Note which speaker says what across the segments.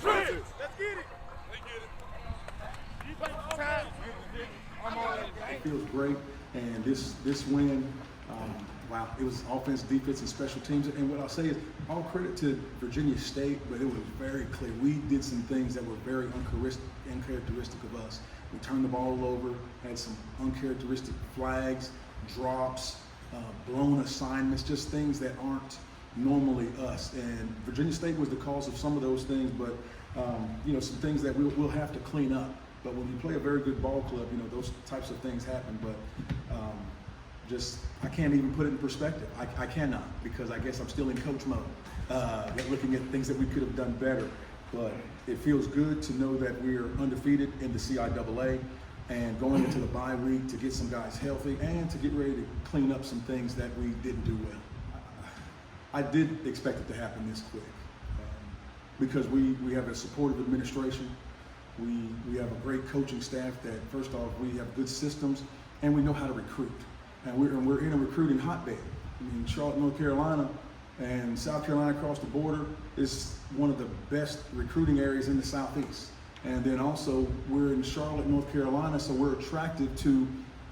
Speaker 1: Let's get it.
Speaker 2: It feels great, and this win, wow, it was offense, defense, and special teams. And what I'll say is all credit to Virginia State, but it was very clear. We did some things that were very uncharacteristic of us. We turned the ball over, had some uncharacteristic flags, drops, blown assignments, just things that aren't normally us. And Virginia State was the cause of some of those things, but some things that we'll have to clean up. But when you play a very good ball club, those types of things happen. But I can't even put it in perspective. I cannot, because I guess I'm still in coach mode, looking at things that we could have done better. But it feels good to know that we're undefeated in the CIAA and going into the bye week to get some guys healthy and to get ready to clean up some things that we didn't do well. I did expect it to happen this quick because we have a supportive administration. We have a great coaching staff that, first off, we have good systems and we know how to recruit. And we're in a recruiting hotbed. I mean, Charlotte, North Carolina and South Carolina across the border is one of the best recruiting areas in the Southeast. And then also we're in Charlotte, North Carolina, so we're attractive to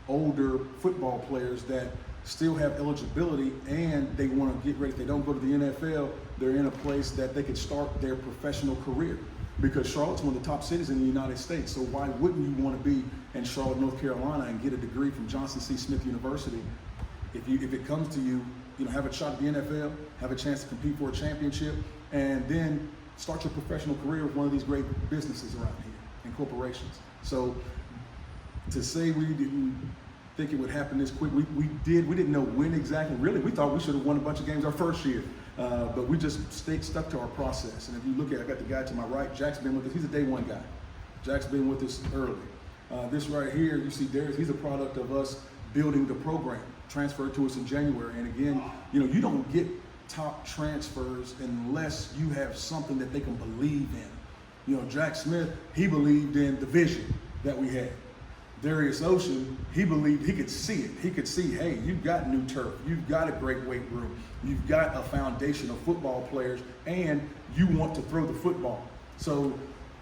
Speaker 2: older football players that still have eligibility and they want to get ready. If they don't go to the NFL, they're in a place that they could start their professional career. Because Charlotte's one of the top cities in the United States, so why wouldn't you want to be in Charlotte, North Carolina and get a degree from Johnson C. Smith University? If it comes to you, have a shot at the NFL, have a chance to compete for a championship, and then start your professional career with one of these great businesses around here and corporations. So to say we didn't think it would happen this quick, we didn't know when exactly. Really, we thought we should have won a bunch of games our first year. But we just stuck to our process. And if you look at, I got the guy to my right, Jack's been with us. He's a day one guy. Jack's been with us early. This right here, you see Darius, he's a product of us building the program, transferred to us in January. And again, you don't get top transfers unless you have something that they can believe in. Jack Smith, he believed in the vision that we had. Darius Ocean, he believed, he could see it. He could see, hey, you've got new turf, you've got a great weight room, you've got a foundation of football players, and you want to throw the football. So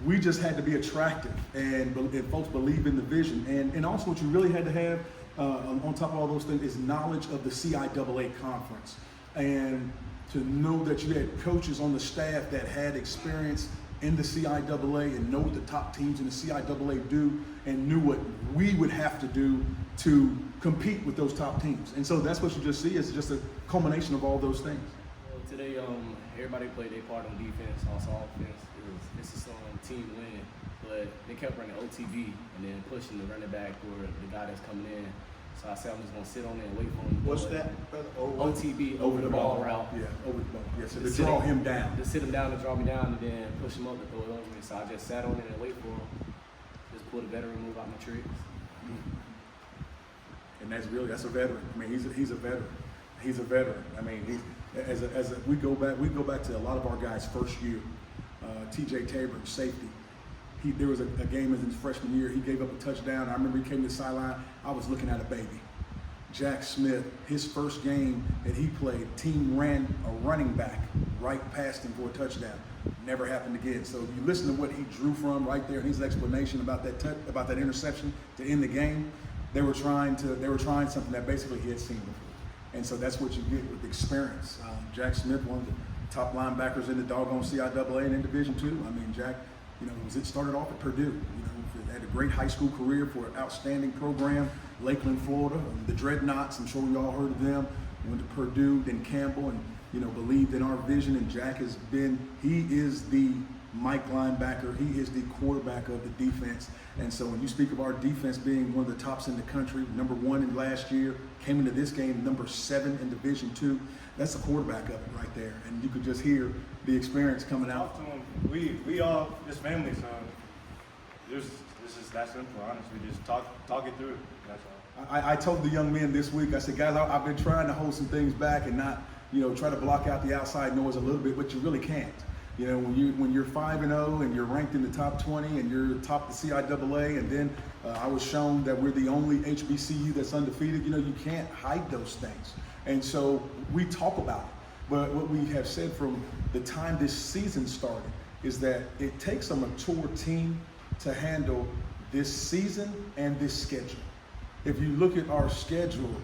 Speaker 2: we just had to be attractive, and folks believe in the vision. And also what you really had to have on top of all those things is knowledge of the CIAA conference. And to know that you had coaches on the staff that had experience in the CIAA and know what the top teams in the CIAA do and knew what we would have to do to compete with those top teams. And so that's what you just see is just a culmination of all those things.
Speaker 3: Well, today, everybody played their part on defense, also offense. This is a team win, but they kept running OTB and then pushing the running back or the guy that's coming in. So I said I'm just going to sit on there and wait for him.
Speaker 1: What's that?
Speaker 3: OTB, over the ball route.
Speaker 2: Yeah, over the ball. Yeah, so to draw him down.
Speaker 3: To sit him down, to draw me down, and then push him up to throw it over me. So I just sat on it and wait for him. Just pull the veteran move out my tricks.
Speaker 2: And that's a veteran. I mean, he's a veteran. He's a veteran. I mean, we go back to a lot of our guys' first year. TJ Tabor, safety. There was a game in his freshman year. He gave up a touchdown. I remember he came to the sideline. I was looking at a baby. Jack Smith, his first game that he played, team ran a running back right past him for a touchdown. Never happened again. So you listen to what he drew from right there, his explanation about that interception to end the game. They were trying something that basically he had seen before. And so that's what you get with experience. Jack Smith, one of the top linebackers in the doggone CIAA and in Division II. I mean, Jack, started off at Purdue. Had a great high school career for an outstanding program, Lakeland, Florida. The Dreadnoughts, I'm sure we all heard of them. Went to Purdue, then Campbell, and believed in our vision. And Jack he is the Mike linebacker. He is the quarterback of the defense. And so when you speak of our defense being one of the tops in the country, number 1 in last year, came into this game number 7 in Division II. That's the quarterback of it right there. And you could just hear the experience coming out.
Speaker 4: We all just family, so this is that simple, honestly. Just talk it through. That's all.
Speaker 2: I told the young men this week, I said, guys, I've been trying to hold some things back and not, try to block out the outside noise a little bit, but you really can't. When you're 5-0 and you're ranked in the top 20 and you're top the CIAA, and then I was shown that we're the only HBCU that's undefeated, you can't hide those things. And so we talk about it. But what we have said from the time this season started is that it takes a mature team to handle this season and this schedule. If you look at our schedule,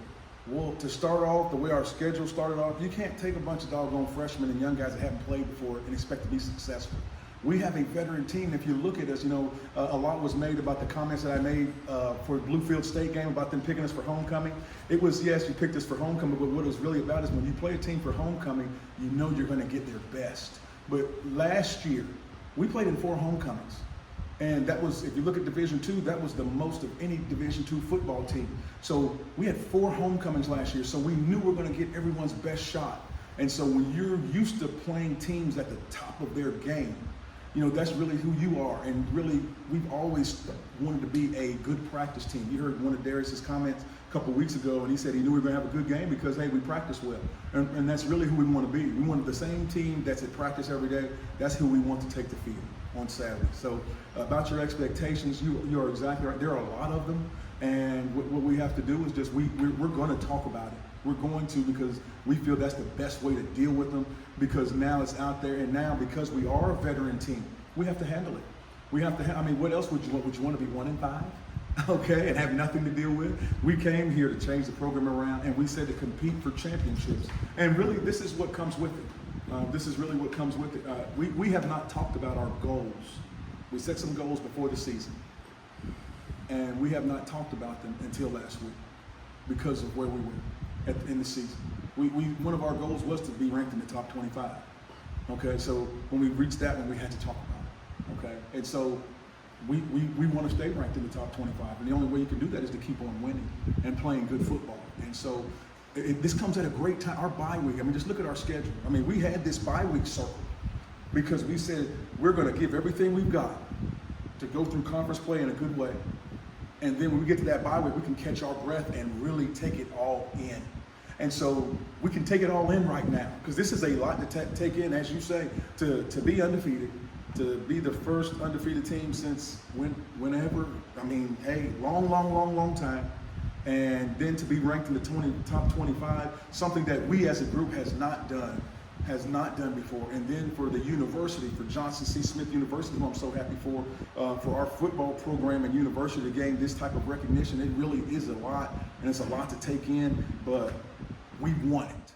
Speaker 2: well, to start off, the way our schedule started off, you can't take a bunch of doggone freshmen and young guys that haven't played before and expect to be successful. We have a veteran team. If you look at us, a lot was made about the comments that I made for the Bluefield State game about them picking us for homecoming. It was, yes, you picked us for homecoming, but what it was really about is when you play a team for homecoming, you know you're going to get their best. But last year, we played in 4 homecomings. And that was, if you look at Division II, that was the most of any Division II football team. So we had 4 homecomings last year, so we knew we were going to get everyone's best shot. And so when you're used to playing teams at the top of their game, that's really who you are. And really, we've always wanted to be a good practice team. You heard one of Darius's comments a couple of weeks ago, and he said he knew we were going to have a good game because, hey, we practice well. And that's really who we want to be. We wanted the same team that's at practice every day. That's who we want to take the field on Saturday. So about your expectations, you are exactly right. There are a lot of them. And what we have to do is just, we're going to talk about it. We're going to, because we feel that's the best way to deal with them, because now it's out there, and now because we are a veteran team, we have to handle it. We have to, what else would you want? Would you want to be 1-5? Okay, and have nothing to deal with? We came here to change the program around, and we said to compete for championships. And really, this is what comes with it. This is really what comes with it. We have not talked about our goals. We set some goals before the season, and we have not talked about them until last week because of where we were in the season. One of our goals was to be ranked in the top 25. Okay, so when we reached that one, we had to talk about it. Okay, and so we want to stay ranked in the top 25, and the only way you can do that is to keep on winning and playing good football. And so this comes at a great time. Our bye week, just look at our schedule. We had this bye week circle because we said we're going to give everything we've got to go through conference play in a good way. And then when we get to that bye week, we can catch our breath and really take it all in. And so we can take it all in right now, because this is a lot to take in, as you say, to be undefeated, to be the first undefeated team since whenever. Hey, long time. And then to be ranked in the top 25, something that we as a group has not done before. And then for the university, for Johnson C. Smith University, who I'm so happy for our football program and university to gain this type of recognition, it really is a lot, and it's a lot to take in, but we want it.